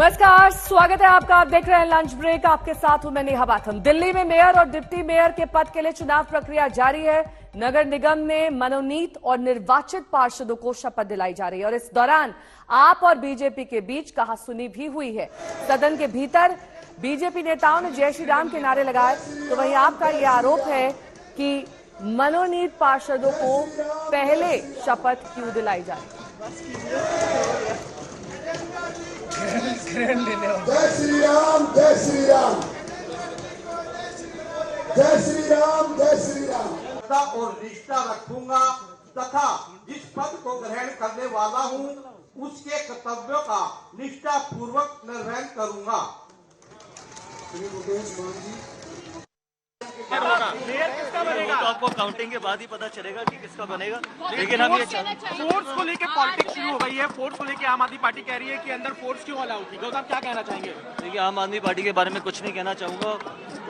नमस्कार, स्वागत है आपका। आप देख रहे हैं लंच ब्रेक। आपके साथ हूं मैं नेहा बाथम। दिल्ली में मेयर और डिप्टी मेयर के पद के लिए चुनाव प्रक्रिया जारी है। नगर निगम में मनोनीत और निर्वाचित पार्षदों को शपथ दिलाई जा रही है और इस दौरान आप और बीजेपी के बीच कहासुनी भी हुई है। सदन के भीतर बीजेपी नेताओं ने जय श्री राम के नारे लगाए, तो वहीं आपका ये आरोप है कि मनोनीत पार्षदों को पहले शपथ क्यों दिलाई जा रही है। जय श्री राम, जय श्री राम, जय श्री राम, जय श्री राम। और निष्ठा रखूंगा तथा जिस पद को ग्रहण करने वाला हूं उसके कर्तव्यों का निष्ठा पूर्वक निर्वहन करूंगा। तो आपको काउंटिंग के बाद ही पता चलेगा कि किसका बनेगा। लेकिन हम ये फोर्स को लेकर पॉलिटिक्स शुरू हो गई है। फोर्स को लेकर आम आदमी पार्टी कह रही है कि अंदर फोर्स क्यों अलाउ की। गौतम, क्या कहना चाहेंगे? देखिए, आम आदमी पार्टी के बारे में कुछ नहीं कहना चाहूंगा।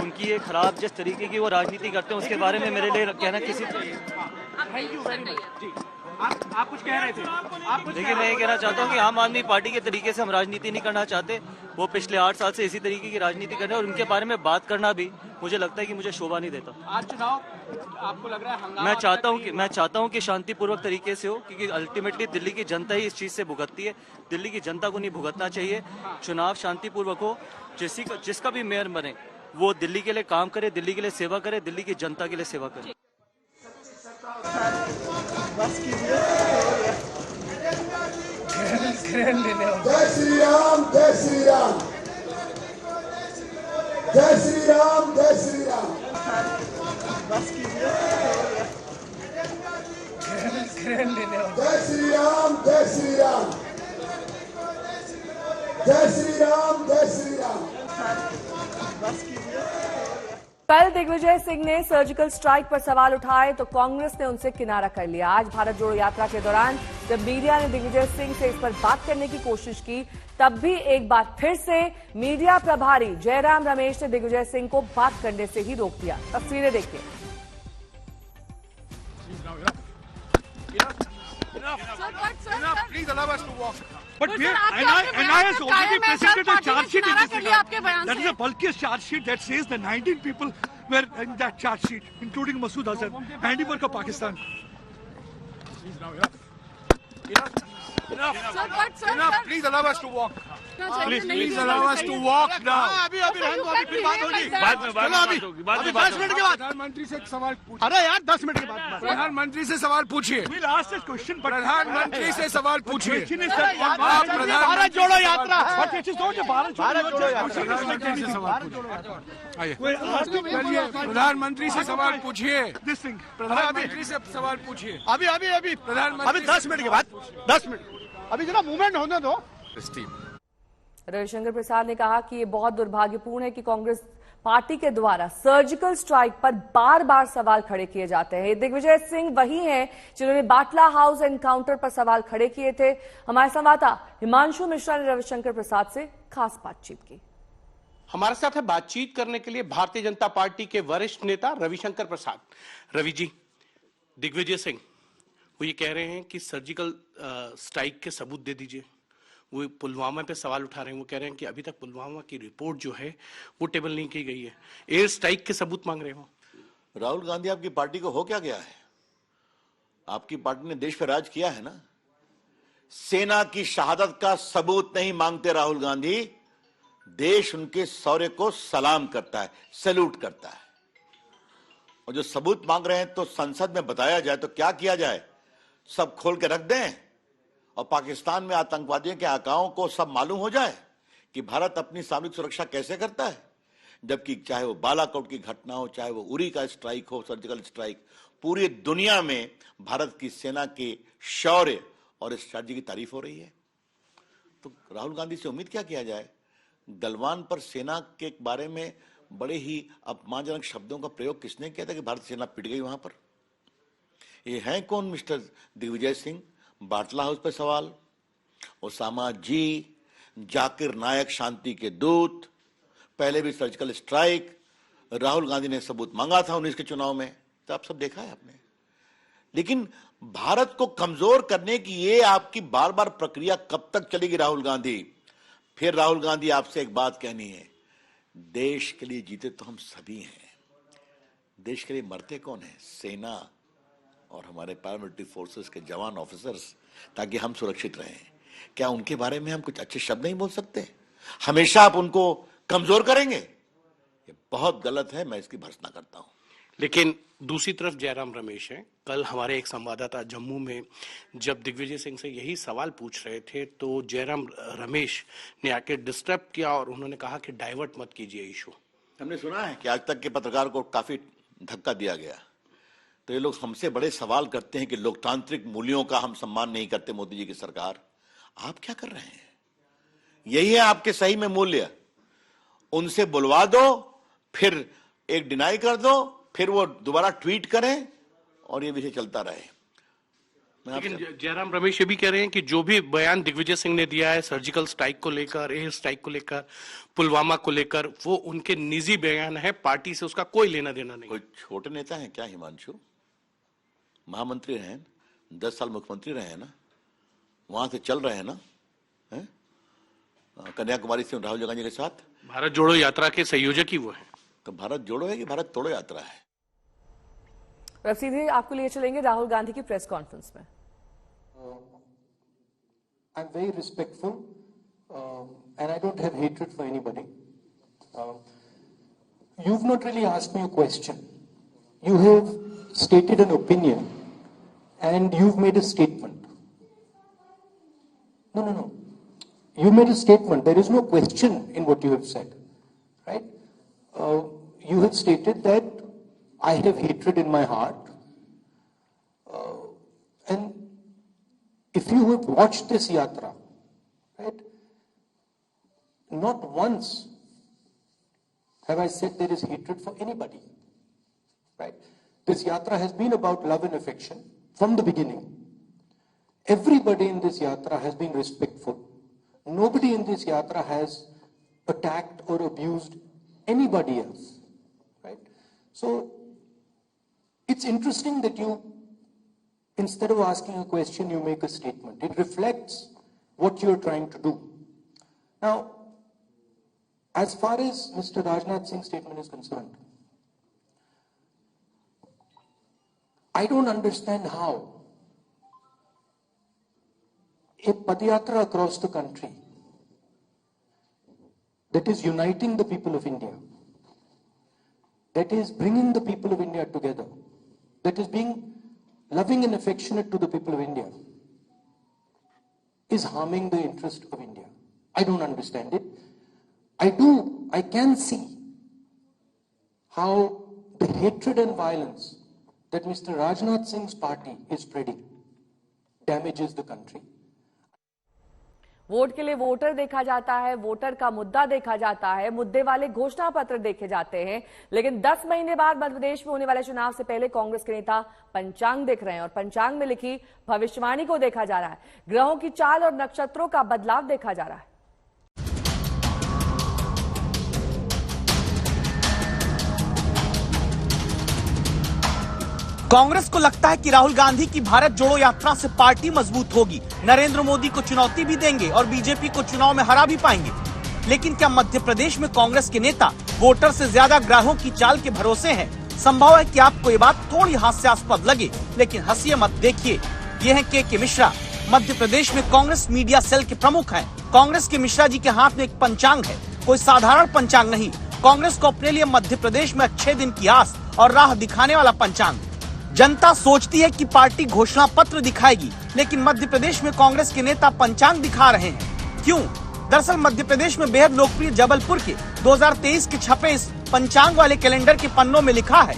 उनकी ये खराब जिस तरीके की वो राजनीति करते हैं उसके बारे में मेरे लिए कहना किसी। थैंक यू वेरी मच जी। आप कुछ कह रहे थे? देखिए, मैं ये कहना चाहता हूँ कि आम आदमी पार्टी के तरीके से हम राजनीति नहीं करना चाहते। वो पिछले 8 साल से इसी तरीके की राजनीति कर रहे हैं और उनके बारे में बात करना भी मुझे लगता है कि मुझे शोभा नहीं देता। आज चुनाव आपको लग रहा है हंगामा? मैं चाहता हूँ कि शांतिपूर्वक तरीके से हो, क्योंकि अल्टीमेटली दिल्ली की जनता ही इस चीज से भुगतती है। दिल्ली की जनता को नहीं भुगतना चाहिए। चुनाव शांतिपूर्वक हो। जिसका भी मेयर बने वो दिल्ली के लिए काम करे, दिल्ली के लिए सेवा करे, दिल्ली की जनता के लिए सेवा करे। जय श्री राम, जय श्री राम, जय श्री राम, जय श्री राम। जय श्री राम, जय श्री राम, जय श्री राम, जय श्री राम। कल दिग्विजय सिंह ने सर्जिकल स्ट्राइक पर सवाल उठाए तो कांग्रेस ने उनसे किनारा कर लिया। आज भारत जोड़ो यात्रा के दौरान जब मीडिया ने दिग्विजय सिंह से इस पर बात करने की कोशिश की, तब भी एक बार फिर से मीडिया प्रभारी जयराम रमेश ने दिग्विजय सिंह को बात करने से ही रोक दिया। तस्वीरें देखिए। But NI has already presented a charge sheet in this regard. That is the bulkiest charge sheet that says the 19 people were in that charge sheet, including Masood Azhar, handiwork of Pakistan. Enough, please allow us to walk. Please allow us to walk now. अभी फिर बात होगी। बाद में 10 minute के बाद प्रधानमंत्री से एक सवाल पूछिए। अरे यार 10 मिनट के बाद प्रधानमंत्री से सवाल पूछिए। We'll ask this question, but प्रधानमंत्री से सवाल पूछिए। भारत जोड़ो यात्रा है। But it is not a Bharat जोड़ो यात्रा। प्रधानमंत्री से सवाल पूछिए। आइए, प्रधानमंत्री से सवाल पूछिए। This thing, प्रधानमंत्री से सवाल पूछिए। अभी प्रधानमंत्री 10 मिनट के बाद 10 मिनट अभी जरा मूवमेंट होने दो। रविशंकर प्रसाद ने कहा कि ये बहुत दुर्भाग्यपूर्ण है कि कांग्रेस पार्टी के द्वारा सर्जिकल स्ट्राइक पर बार बार सवाल खड़े किए जाते हैं। दिग्विजय सिंह वही हैं जिन्होंने बाटला हाउस एनकाउंटर पर सवाल खड़े किए थे। हमारे संवाददाता हिमांशु मिश्रा ने रविशंकर प्रसाद से खास बातचीत की। हमारे साथ है बातचीत करने के लिए भारतीय जनता पार्टी के वरिष्ठ नेता रविशंकर प्रसाद। रवि जी, दिग्विजय सिंह वो ये कह रहे हैं कि सर्जिकल स्ट्राइक के सबूत दे दीजिए। वो पुलवामा पे सवाल उठा रहे हैं। वो कह रहे हैं कि अभी तक पुलवामा की रिपोर्ट जो है वो टेबल नहीं की गई है। एयर स्ट्राइक के सबूत मांग रहे हो। राहुल गांधी, आपकी पार्टी को हो क्या गया है? आपकी पार्टी ने देश पर राज किया है ना। सेना की शहादत का सबूत नहीं मांगते राहुल गांधी। देश उनके शौर्य को सलाम करता है, सैल्यूट करता है। और जो सबूत मांग रहे हैं तो संसद में बताया जाए तो क्या किया जाए? सब खोल के रख दें और पाकिस्तान में आतंकवादियों के आकाओं को सब मालूम हो जाए कि भारत अपनी सामरिक सुरक्षा कैसे करता है। जबकि चाहे वो बालाकोट की घटना हो, चाहे वो उरी का स्ट्राइक हो, सर्जिकल स्ट्राइक, पूरी दुनिया में भारत की सेना के शौर्य और स्ट्रैटेजी की तारीफ हो रही है। तो राहुल गांधी से उम्मीद क्या किया जाए? गलवान पर सेना के बारे में बड़े ही अपमानजनक शब्दों का प्रयोग किसने किया था कि भारतीय सेना पिट गई वहां पर? ये हैं कौन मिस्टर दिग्विजय सिंह? बाटला हाउस पे सवाल, ओसामा जी, जाकिर नायक शांति के दूत, पहले भी सर्जिकल स्ट्राइक, राहुल गांधी ने सबूत मांगा था 19 के चुनाव में, तो आप सब देखा है आपने। लेकिन भारत को कमजोर करने की ये आपकी बार बार प्रक्रिया कब तक चलेगी राहुल गांधी? फिर राहुल गांधी आपसे एक बात कहनी है, देश के लिए जीते तो हम सभी हैं, देश के लिए मरते कौन है? सेना और हमारे पैरामिलिट्री फोर्सेस के जवान ऑफिसर्स, ताकि हम सुरक्षित रहें। क्या उनके बारे में हम कुछ अच्छे शब्द नहीं बोल सकते? हमेशा आप उनको कमजोर करेंगे, ये बहुत गलत है, मैं इसकी भर्त्सना करता हूं। लेकिन दूसरी तरफ जयराम रमेश हैं। कल हमारे एक संवाददाता जम्मू में जब दिग्विजय सिंह से यही सवाल पूछ रहे थे तो जयराम रमेश ने आके डिस्टर्ब किया और उन्होंने कहा कि डाइवर्ट मत कीजिए इशू। हमने सुना है कि आज तक के पत्रकार को काफी धक्का दिया गया, तो ये लोग हमसे बड़े सवाल करते हैं कि लोकतांत्रिक मूल्यों का हम सम्मान नहीं करते मोदी जी की सरकार। आप क्या कर रहे हैं? यही है आपके सही में मूल्य। उनसे बुलवा दो, फिर एक डिनाई कर दो, फिर वो दोबारा ट्वीट करें और ये विषय चलता रहे। लेकिन जयराम रमेश ये भी कह रहे हैं कि जो भी बयान दिग्विजय सिंह ने दिया है सर्जिकल स्ट्राइक को लेकर, एयर स्ट्राइक को लेकर, पुलवामा को लेकर, वो उनके निजी बयान है, पार्टी से उसका कोई लेना देना नहीं। कोई छोटे नेता हैं क्या हिमांशु? महामंत्री रहे, 10 साल मुख्यमंत्री रहे हैं ना, वहां से चल रहे हैं ना, है? कन्याकुमारी से राहुल गांधी के साथ भारत जोड़ो यात्रा के संयोजक ही वो है। तो भारत जोड़ो है कि भारत तोड़ो यात्रा है? अब सीधे आपको लिए चलेंगे राहुल गांधी की प्रेस कॉन्फ्रेंस में। I'm very respectful and I don't have hatred for anybody. You've not really asked me a question. You have stated an opinion and you've made a statement. No. You made a statement. There is no question in what you have said, right? You have stated that I have hatred in my heart. And if you have watched this yatra, right, not once have I said there is hatred for anybody, right? This yatra has been about love and affection from the beginning. Everybody in this yatra has been respectful. Nobody in this yatra has attacked or abused anybody else, right? So it's interesting that you, instead of asking a question, you make a statement. It reflects what you're trying to do. Now, as far as Mr. Rajnath Singh's statement is concerned, I don't understand how a padayatra across the country that is uniting the people of India, that is bringing the people of India together, that is being loving and affectionate to the people of India, is harming the interest of India. I don't understand it. I can see how the hatred and violence that Mr. Rajnath Singh's party is spreading damages the country. Vote के लिए voter देखा जाता है, voter का मुद्दा देखा जाता है, मुद्दे वाले घोषणा पत्र देखे जाते हैं, लेकिन 10 महीने बाद मध्य प्रदेश में होने वाले चुनाव से पहले कांग्रेस के नेता पंचांग देख रहे हैं और पंचांग में लिखी भविष्यवाणी को देखा जा रहा है। ग्रहों की चाल और नक्षत्रों का बदलाव देखा जा रहा है। कांग्रेस को लगता है कि राहुल गांधी की भारत जोड़ो यात्रा से पार्टी मजबूत होगी, नरेंद्र मोदी को चुनौती भी देंगे और बीजेपी को चुनाव में हरा भी पाएंगे। लेकिन क्या मध्य प्रदेश में कांग्रेस के नेता वोटर से ज्यादा ग्राहों की चाल के भरोसे हैं? संभव है कि आपको ये बात थोड़ी हास्यास्पद लगे, लेकिन हंसिए मत। देखिए, ये है के मिश्रा, मध्य प्रदेश में कांग्रेस मीडिया सेल के प्रमुख हैं। कांग्रेस के मिश्रा जी के हाथ में एक पंचांग है, कोई साधारण पंचांग नहीं। कांग्रेस को अपने लिए मध्य प्रदेश में अच्छे दिन की आस और राह दिखाने वाला पंचांग। जनता सोचती है कि पार्टी घोषणा पत्र दिखाएगी, लेकिन मध्य प्रदेश में कांग्रेस के नेता पंचांग दिखा रहे हैं। क्यों? दरअसल मध्य प्रदेश में बेहद लोकप्रिय जबलपुर के 2023 के छपे इस पंचांग वाले कैलेंडर के पन्नों में लिखा है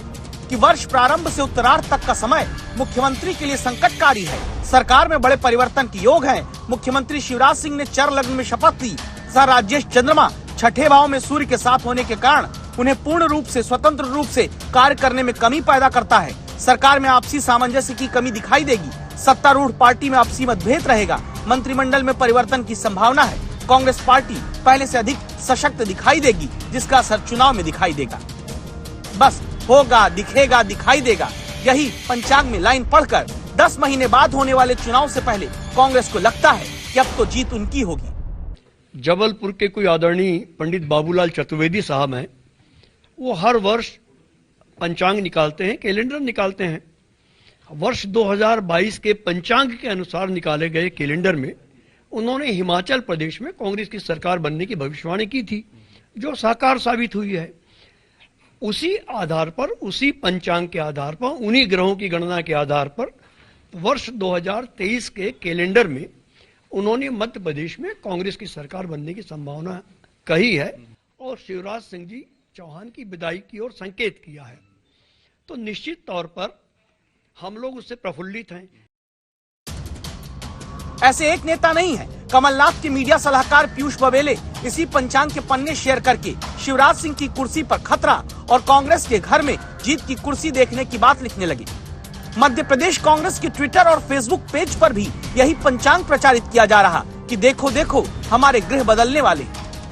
कि वर्ष प्रारंभ से उत्तरार्ध तक का समय मुख्यमंत्री के लिए संकटकारी है। सरकार में बड़े परिवर्तन के योग हैं। मुख्यमंत्री शिवराज सिंह ने चर लग्न में शपथ ली। सर राजेश चंद्रमा छठे भाव में सूर्य के साथ होने के कारण उन्हें पूर्ण रूप से स्वतंत्र रूप से कार्य करने में कमी पैदा करता है। सरकार में आपसी सामंजस्य की कमी दिखाई देगी। सत्तारूढ़ पार्टी में आपसी मतभेद रहेगा। मंत्रिमंडल में परिवर्तन की संभावना है। कांग्रेस पार्टी पहले से अधिक सशक्त दिखाई देगी, जिसका असर चुनाव में दिखाई देगा। बस होगा, दिखेगा, दिखाई देगा। यही पंचांग में लाइन पढ़कर 10 महीने बाद होने वाले चुनाव से पहले कांग्रेस को लगता है कि अब तो जीत उनकी होगी। जबलपुर के कोई आदरणीय पंडित बाबूलाल चतुर्वेदी साहब हैं, वो हर वर्ष पंचांग निकालते हैं, कैलेंडर निकालते हैं। वर्ष 2022 के पंचांग के अनुसार निकाले गए कैलेंडर में उन्होंने हिमाचल प्रदेश में कांग्रेस की सरकार बनने की भविष्यवाणी की थी, जो साकार साबित हुई है। उसी आधार पर, उसी पंचांग के आधार पर, उन्हीं ग्रहों की गणना के आधार पर वर्ष 2023 के कैलेंडर में उन्होंने मध्य प्रदेश में कांग्रेस की सरकार बनने की संभावना कही है और शिवराज सिंह जी चौहान की विदाई की ओर संकेत किया है। तो निश्चित तौर पर हम लोग उससे प्रफुल्लित हैं। ऐसे एक नेता नहीं है। कमलनाथ के मीडिया सलाहकार पीयूष बबेले इसी पंचांग के पन्ने शेयर करके शिवराज सिंह की कुर्सी पर खतरा और कांग्रेस के घर में जीत की कुर्सी देखने की बात लिखने लगे। मध्य प्रदेश कांग्रेस के ट्विटर और फेसबुक पेज पर भी यही पंचांग प्रचारित किया जा रहा कि देखो देखो हमारे गृह बदलने वाले।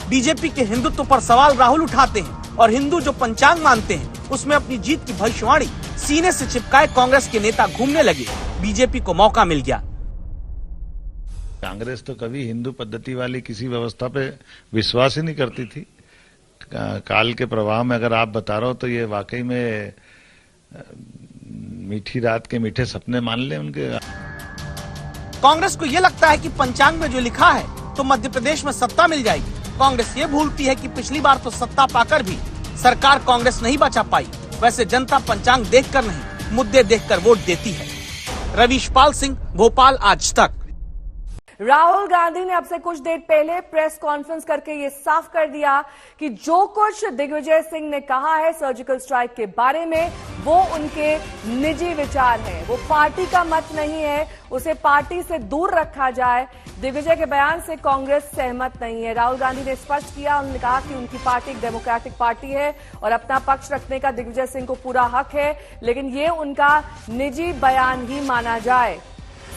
बीजेपी के हिंदुत्व पर सवाल राहुल उठाते हैं और हिंदू जो पंचांग मानते हैं उसमें अपनी जीत की भविष्यवाणी सीने से चिपकाए कांग्रेस के नेता घूमने लगे। बीजेपी को मौका मिल गया। कांग्रेस तो कभी हिंदू पद्धति वाली किसी व्यवस्था पे विश्वास ही नहीं करती थी। काल के प्रवाह में अगर आप बता रहे हो तो ये वाकई में मीठी रात के मीठे सपने मान ले उनके। कांग्रेस को ये लगता है कि पंचांग में जो लिखा है तो मध्य प्रदेश में सत्ता मिल जाएगी। कांग्रेस ये भूलती है कि पिछली बार तो सत्ता पाकर भी सरकार कांग्रेस नहीं बचा पाई। वैसे जनता पंचांग देखकर नहीं, मुद्दे देखकर वोट देती है। रवीश पाल सिंह, भोपाल, आज तक। राहुल गांधी ने अब से कुछ देर पहले प्रेस कॉन्फ्रेंस करके ये साफ कर दिया कि जो कुछ दिग्विजय सिंह ने कहा है सर्जिकल स्ट्राइक के बारे में वो उनके निजी विचार हैं, वो पार्टी का मत नहीं है, उसे पार्टी से दूर रखा जाए। दिग्विजय के बयान से कांग्रेस सहमत नहीं है। राहुल गांधी ने स्पष्ट किया, उन्होंने कहा कि उनकी पार्टी एक डेमोक्रेटिक पार्टी है और अपना पक्ष रखने का दिग्विजय सिंह को पूरा हक है, लेकिन ये उनका निजी बयान ही माना जाए।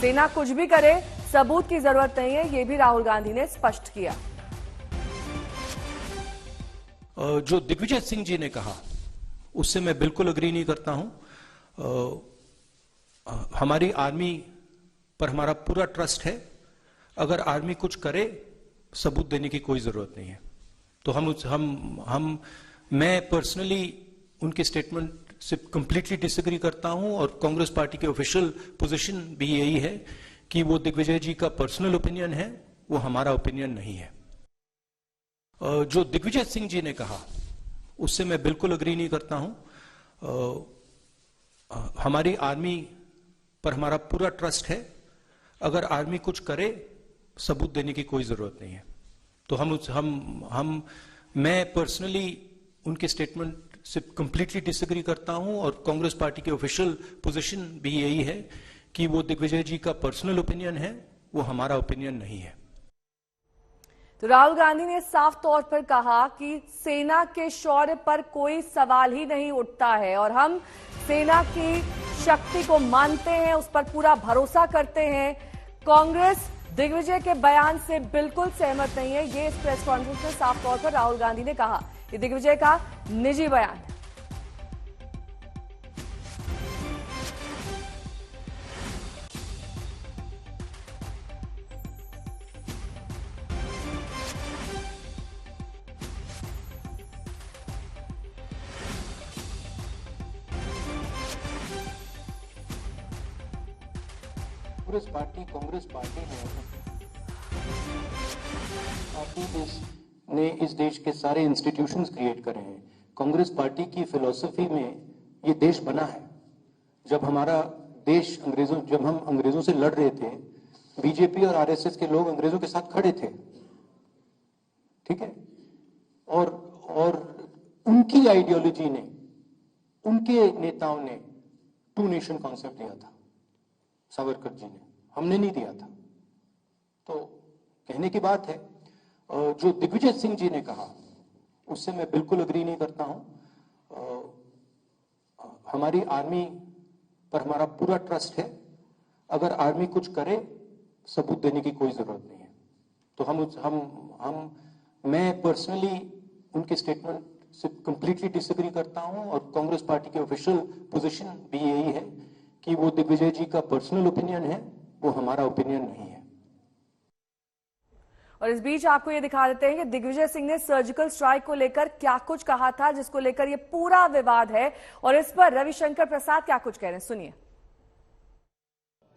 सेना कुछ भी करे, सबूत की जरूरत नहीं है, ये भी राहुल गांधी ने स्पष्ट किया। जो दिग्विजय सिंह जी ने कहा उससे मैं बिल्कुल अग्री नहीं करता हूं। हमारी आर्मी पर हमारा पूरा ट्रस्ट है। अगर आर्मी कुछ करे, सबूत देने की कोई जरूरत नहीं है। तो मैं पर्सनली उनके स्टेटमेंट से कंप्लीटली डिसएग्री करता हूं और कांग्रेस पार्टी की ऑफिशियल पोजीशन भी यही है कि वो दिग्विजय जी का पर्सनल ओपिनियन है, वो हमारा ओपिनियन नहीं है। जो दिग्विजय सिंह जी ने कहा उससे मैं बिल्कुल अग्री नहीं करता हूं। हमारी आर्मी पर हमारा पूरा ट्रस्ट है। अगर आर्मी कुछ करे, सबूत देने की कोई जरूरत नहीं है। तो मैं पर्सनली उनके स्टेटमेंट से कंप्लीटली डिसएग्री करता हूं और कांग्रेस पार्टी की ऑफिशियल पोजीशन भी यही है कि वो दिग्विजय जी का पर्सनल ओपिनियन है, वो हमारा ओपिनियन नहीं है। तो राहुल गांधी ने साफ तौर पर कहा कि सेना के शौर्य पर कोई सवाल ही नहीं उठता है और हम सेना की शक्ति को मानते हैं, उस पर पूरा भरोसा करते हैं। कांग्रेस दिग्विजय के बयान से बिल्कुल सहमत नहीं है। ये इस प्रेस कॉन्फ्रेंस में साफ तौर पर राहुल गांधी ने कहा। ये दिग्विजय का निजी बयान है। कांग्रेस पार्टी ने इस देश के सारे इंस्टीट्यूशंस क्रिएट करे हैं। कांग्रेस पार्टी की फिलॉसफी में ये देश बना है। जब हमारा देश जब हम अंग्रेजों से लड़ रहे थे, बीजेपी और आरएसएस के लोग अंग्रेजों के साथ खड़े थे, ठीक है, और उनकी आइडियोलॉजी ने, उनके नेताओं ने टू नेशन कॉन्सेप्ट दिया था, सावरकर जी ने, हमने नहीं दिया था। तो कहने की बात है। जो दिग्विजय सिंह जी ने कहा उससे मैं बिल्कुल अग्री नहीं करता हूं। हमारी आर्मी पर हमारा पूरा ट्रस्ट है। अगर आर्मी कुछ करे, सबूत देने की कोई जरूरत नहीं है। तो मैं पर्सनली उनके स्टेटमेंट से कंप्लीटली डिसएग्री करता हूं और कांग्रेस पार्टी की ऑफिशियल पोजीशन भी यही है कि वो दिग्विजय जी का पर्सनल ओपिनियन है, वो हमारा ओपिनियन नहीं है। और इस बीच आपको ये दिखा देते हैं कि दिग्विजय सिंह ने सर्जिकल स्ट्राइक को लेकर क्या कुछ कहा था, जिसको लेकर ये पूरा विवाद है, और इस पर रविशंकर प्रसाद क्या कुछ कह रहे हैं, सुनिए।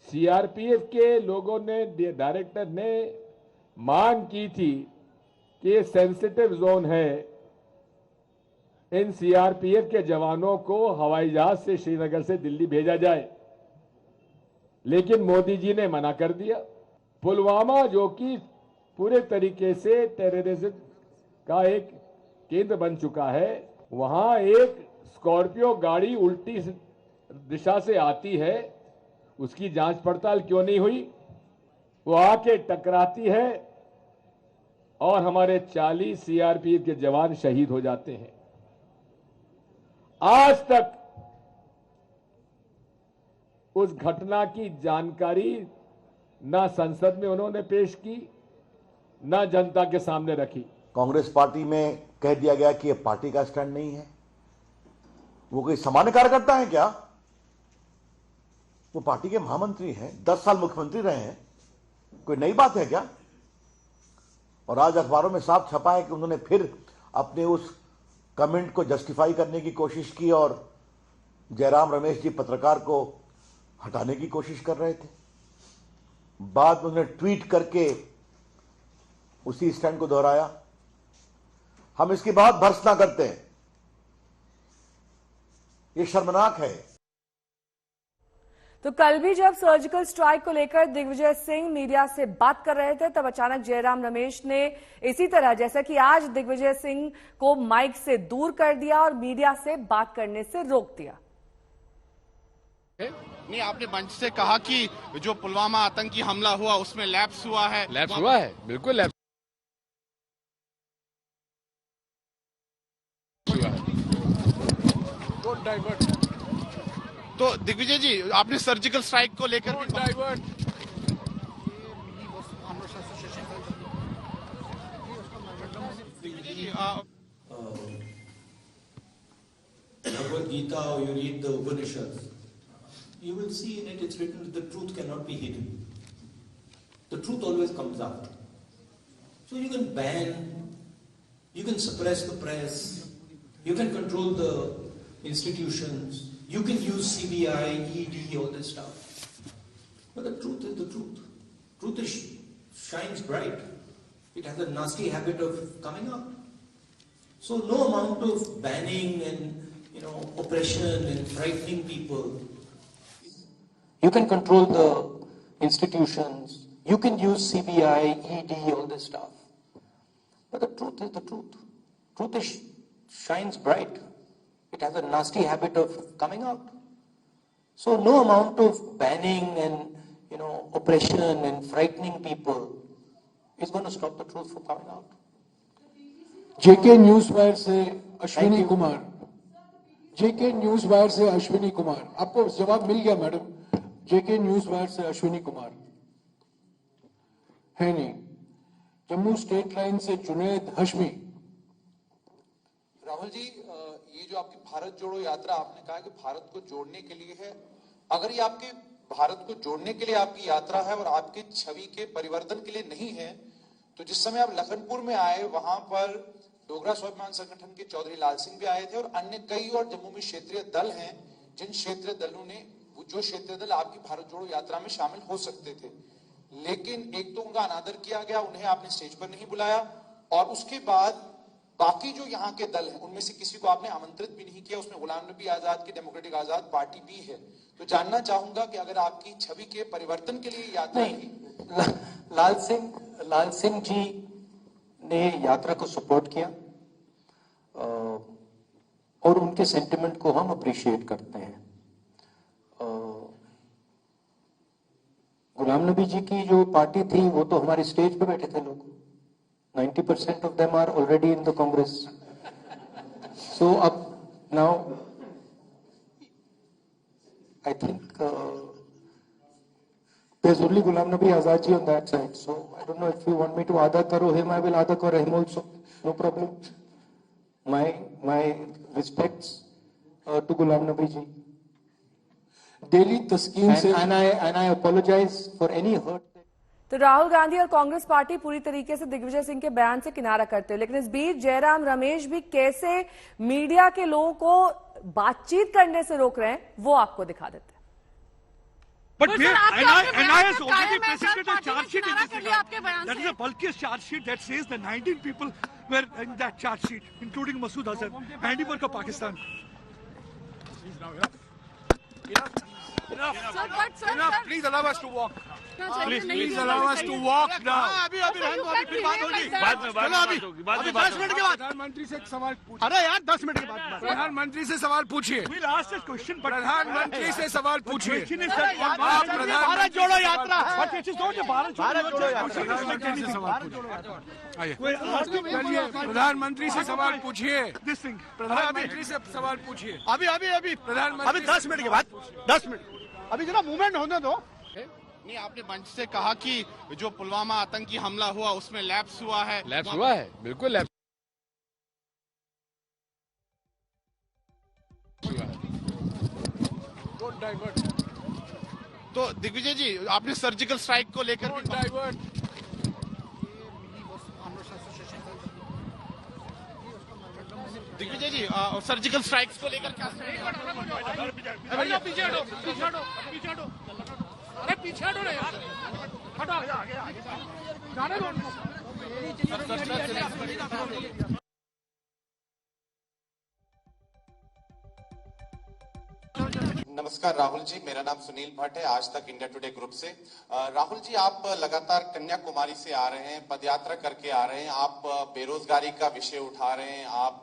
सीआरपीएफ के लोगों ने, डायरेक्टर ने मांग की थी कि ये सेंसिटिव जोन है, इन सीआरपीएफ के जवानों को हवाई जहाज से श्रीनगर से दिल्ली भेजा जाए, लेकिन मोदी जी ने मना कर दिया। पुलवामा जो कि पूरे तरीके से टेररिज्म का एक केंद्र बन चुका है, वहां एक स्कॉर्पियो गाड़ी उल्टी दिशा से आती है, उसकी जांच पड़ताल क्यों नहीं हुई? वो आके टकराती है और हमारे 40 सीआरपीएफ के जवान शहीद हो जाते हैं। आज तक उस घटना की जानकारी ना संसद में उन्होंने पेश की, ना जनता के सामने रखी। कांग्रेस पार्टी में कह दिया गया कि यह पार्टी का स्टैंड नहीं है। वो कोई सामान्य कार्यकर्ता है क्या? वो पार्टी के महामंत्री हैं, 10 साल मुख्यमंत्री रहे हैं, कोई नई बात है क्या? और आज अखबारों में साफ छपा है कि उन्होंने फिर अपने उस कमेंट को जस्टिफाई करने की कोशिश की और जयराम रमेश जी पत्रकार को हटाने की कोशिश कर रहे थे। बाद में उन्होंने ट्वीट करके उसी स्टैंड को दोहराया। हम इसकी बात भर्त्सना करते हैं, ये शर्मनाक है। तो कल भी जब सर्जिकल स्ट्राइक को लेकर दिग्विजय सिंह मीडिया से बात कर रहे थे, तब अचानक जयराम रमेश ने इसी तरह जैसा कि आज दिग्विजय सिंह को माइक से दूर कर दिया और मीडिया से बात करने से रोक दिया। नहीं, आपने मंच से कहा कि जो पुलवामा आतंकी हमला हुआ उसमें लैप्स हुआ है। लैप्स हुआ है, बिल्कुल लैप्स हुआ है। तो दिग्विजय जी, आपने सर्जिकल स्ट्राइक को लेकर divert Bhagavad Gita, or you read the Upanishads, you will see in it, it's written that the truth cannot be hidden. The truth always comes out. So you can ban, you can suppress the press, you can control the institutions, you can use CBI, ED, all this stuff. But the truth is the truth. Truth shines bright. It has a nasty habit of coming out. So no amount of banning and oppression and frightening people. You can control the institutions. You can use CBI, ED, all this stuff. But the truth is the truth. Truth shines bright. It has a nasty habit of coming out. So no amount of banning and oppression and frightening people is going to stop the truth from coming out. JK news wire से Ashwini Kumar, JK news wire से अश्विनी कुमार, आपको जवाब मिल गया madam. जेके news wire से अश्विनी कुमार है नहीं। Jammu state line से जुनैद हशमी। राहुल जी, ये जो आपकी भारत जोड़ो यात्रा, आपने कहा कि भारत को जोड़ने के लिए है। अगर ये आपके भारत को जोड़ने के लिए आपकी यात्रा है और आपकी छवि के परिवर्तन के लिए नहीं है, तो जिस समय आप लखनपुर में आए, वहां पर डोगरा स्वाभिमान संगठन के चौधरी लाल सिंह भी आए थे और अन्य कई और जम्मू में क्षेत्रीय दल हैं, जिन क्षेत्रीय दलों ने, जो क्षेत्रीय दल आपकी भारत जोड़ो यात्रा में शामिल हो सकते थे, लेकिन एक तो उनका अनादर किया गया, उन्हें आपने स्टेज पर नहीं बुलाया, और उसके बाद बाकी जो यहाँ के दल हैं उनमें से किसी को आपने आमंत्रित भी नहीं किया। उसमें गुलाम नबी आजाद की डेमोक्रेटिक आजाद पार्टी भी है। तो जानना चाहूंगा कि अगर आपकी छवि के परिवर्तन के लिए यात्रा की, लाल सिंह जी ने यात्रा को सपोर्ट किया और उनके सेंटिमेंट को हम अप्रिशिएट करते हैं। गुलाम नबी जी की जो पार्टी थी वो तो हमारे स्टेज पे बैठे थे लोग। 90% of them are already in the Congress. So up now, I think there's only Ghulam Nabi Azad ji on that side. So I don't know if you want me to Ada karo him, I will Ada karo him also. No problem. My respects to Ghulam Nabi ji. Delhi Taskin se and I apologize for any hurt. तो राहुल गांधी और Congress party पूरी तरीके से दिग्विजय सिंह के बयान से किनारा करते हैं, लेकिन इस बीच जयराम रमेश भी कैसे मीडिया के लोगों को बातचीत करने से रोक रहे हैं वो आपको दिखा देते हैं। But NIA has already presented a charge sheet in this regard. That is the bulkiest charge sheet that says the 19 people were in that charge sheet, including Masood Azhar, handiwork of Pakistan. Enough. Please allow us to walk. Please allow us to walk now. अभी फिर बात होगी। बाद में अभी 10 minute के बाद प्रधानमंत्री से एक सवाल पूछिए। अरे यार 10 मिनट के बाद प्रधानमंत्री से सवाल पूछिए। We'll ask this question, but प्रधानमंत्री से सवाल पूछिए। भारत जोड़ो यात्रा है। But it is not a Bharat जोड़ो यात्रा। प्रधानमंत्री से सवाल पूछिए। आइए। प्रधानमंत्री से सवाल पूछिए। This thing. प्रधानमंत्री से सवाल पूछिए। अभी प्रधानमंत्री 10 मिनट के बाद 10 मिनट अभी जरा मूवमेंट होने दो। नहीं, आपने मंच से कहा कि जो पुलवामा आतंकी हमला हुआ उसमें लैप्स हुआ है। लैप्स हुआ है, बिल्कुल लैप्स हुआ है। तो दिग्विजय जी, आपने सर्जिकल स्ट्राइक को लेकर भी दिग्विजय जी, सर्जिकल स्ट्राइक्स को लेकर क्या पीछे हटो रे यार, हटो जाने दो। नमस्कार राहुल जी, मेरा नाम सुनील भट्ट है, आज तक इंडिया टुडे ग्रुप से। राहुल जी, आप लगातार कन्याकुमारी से आ रहे हैं, पदयात्रा करके आ रहे हैं, आप बेरोजगारी का विषय उठा रहे हैं, आप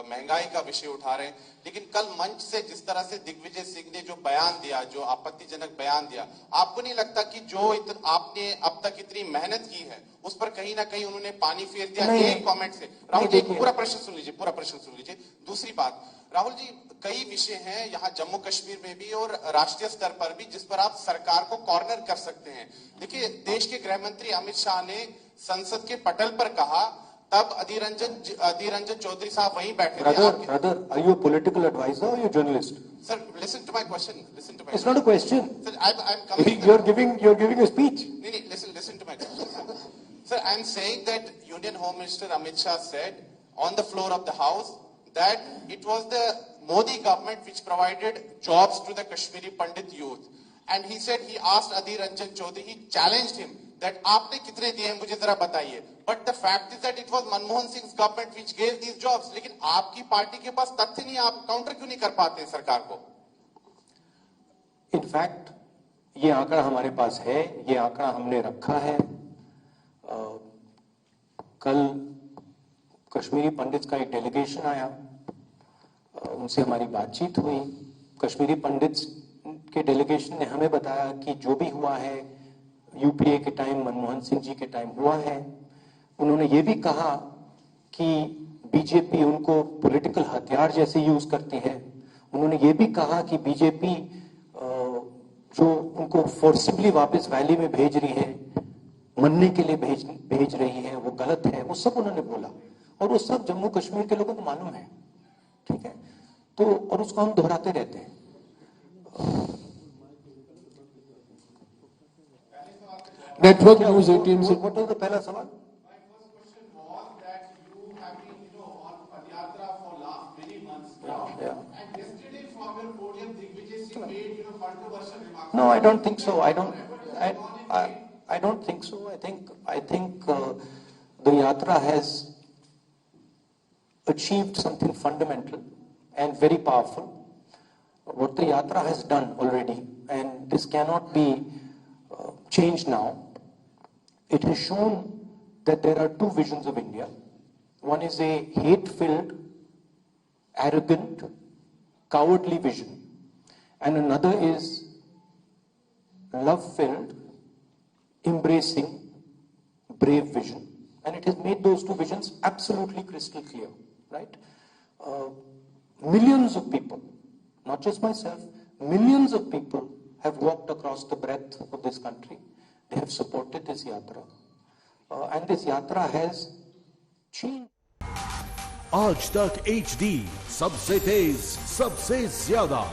महंगाई का विषय उठा रहे हैं, लेकिन कल मंच से जिस तरह से दिग्विजय सिंह ने जो बयान दिया, जो आपत्तिजनक बयान दिया, आपको नहीं लगता कि जो आपने अब तक इतनी मेहनत की है उस पर कहीं ना कहीं उन्होंने पानी फेर दिया एक कमेंट से? राहुल जी, पूरा प्रश्न सुन लीजिए। दूसरी बात, राहुल जी, कई विषय हैं यहाँ जम्मू कश्मीर में भी और राष्ट्रीय स्तर पर भी जिस पर आप सरकार को कॉर्नर कर सकते हैं। देखिए, देश के गृह मंत्री अमित शाह ने संसद के पटल पर कहा, तब अधीर रंजन चौधरी साहब वहीं बैठे थे। Brother, are you a political advisor or are you a journalist? Sir, listen to my question. It's not a question. Sir, I'm coming. You're giving a speech. No, listen to my question. Sir, I'm saying that Union Home Minister Amit Shah said on the floor of the House that it was the Modi government which provided jobs to the Kashmiri Pandit youth. And he said, he asked Adhir Ranjan Chaudhary, he challenged him that आपने कितने दिए मुझे जरा बताइए. But the fact is that it was Manmohan Singh's government which gave these jobs. लेकिन आपकी party के पास तथ्य नहीं, आप काउंटर क्यों नहीं कर पाते सरकार को? In fact, ये आंकड़ा हमारे पास है, ये आंकड़ा हमने रखा है। कल कश्मीरी पंडित का एक डेलीगेशन आया, उनसे हमारी बातचीत हुई। कश्मीरी पंडित के डेलीगेशन ने हमें बताया कि जो भी हुआ है यूपीए के टाइम, मनमोहन सिंह जी के टाइम हुआ है। उन्होंने ये भी कहा कि बीजेपी उनको पॉलिटिकल हथियार जैसे यूज करती है। उन्होंने ये भी कहा कि बीजेपी जो उनको फोर्सिबली वापस वैली में भेज रही है, मरने के लिए भेज रही है, वो गलत है। वो सब उन्होंने बोला और वो सब जम्मू कश्मीर के लोगों को मालूम है, ठीक है? तो और उसको हम दोहराते रहते हैं। नेटवर्क न्यूज 18 से व्हाट वाज द पहला सवाल? No, I don't think so. I don't think so. I think the yatra has achieved something fundamental and very powerful. What the yatra has done already, and this cannot be changed now. It has shown that there are two visions of India. One is a hate-filled, arrogant, cowardly vision, and another is love-filled, embracing, brave vision. And it has made those two visions absolutely crystal clear, right? Millions of people, not just myself, millions of people have walked across the breadth of this country. They have supported this yatra. And this yatra has changed. आज तक HD सबसे तेज सबसे ज्यादा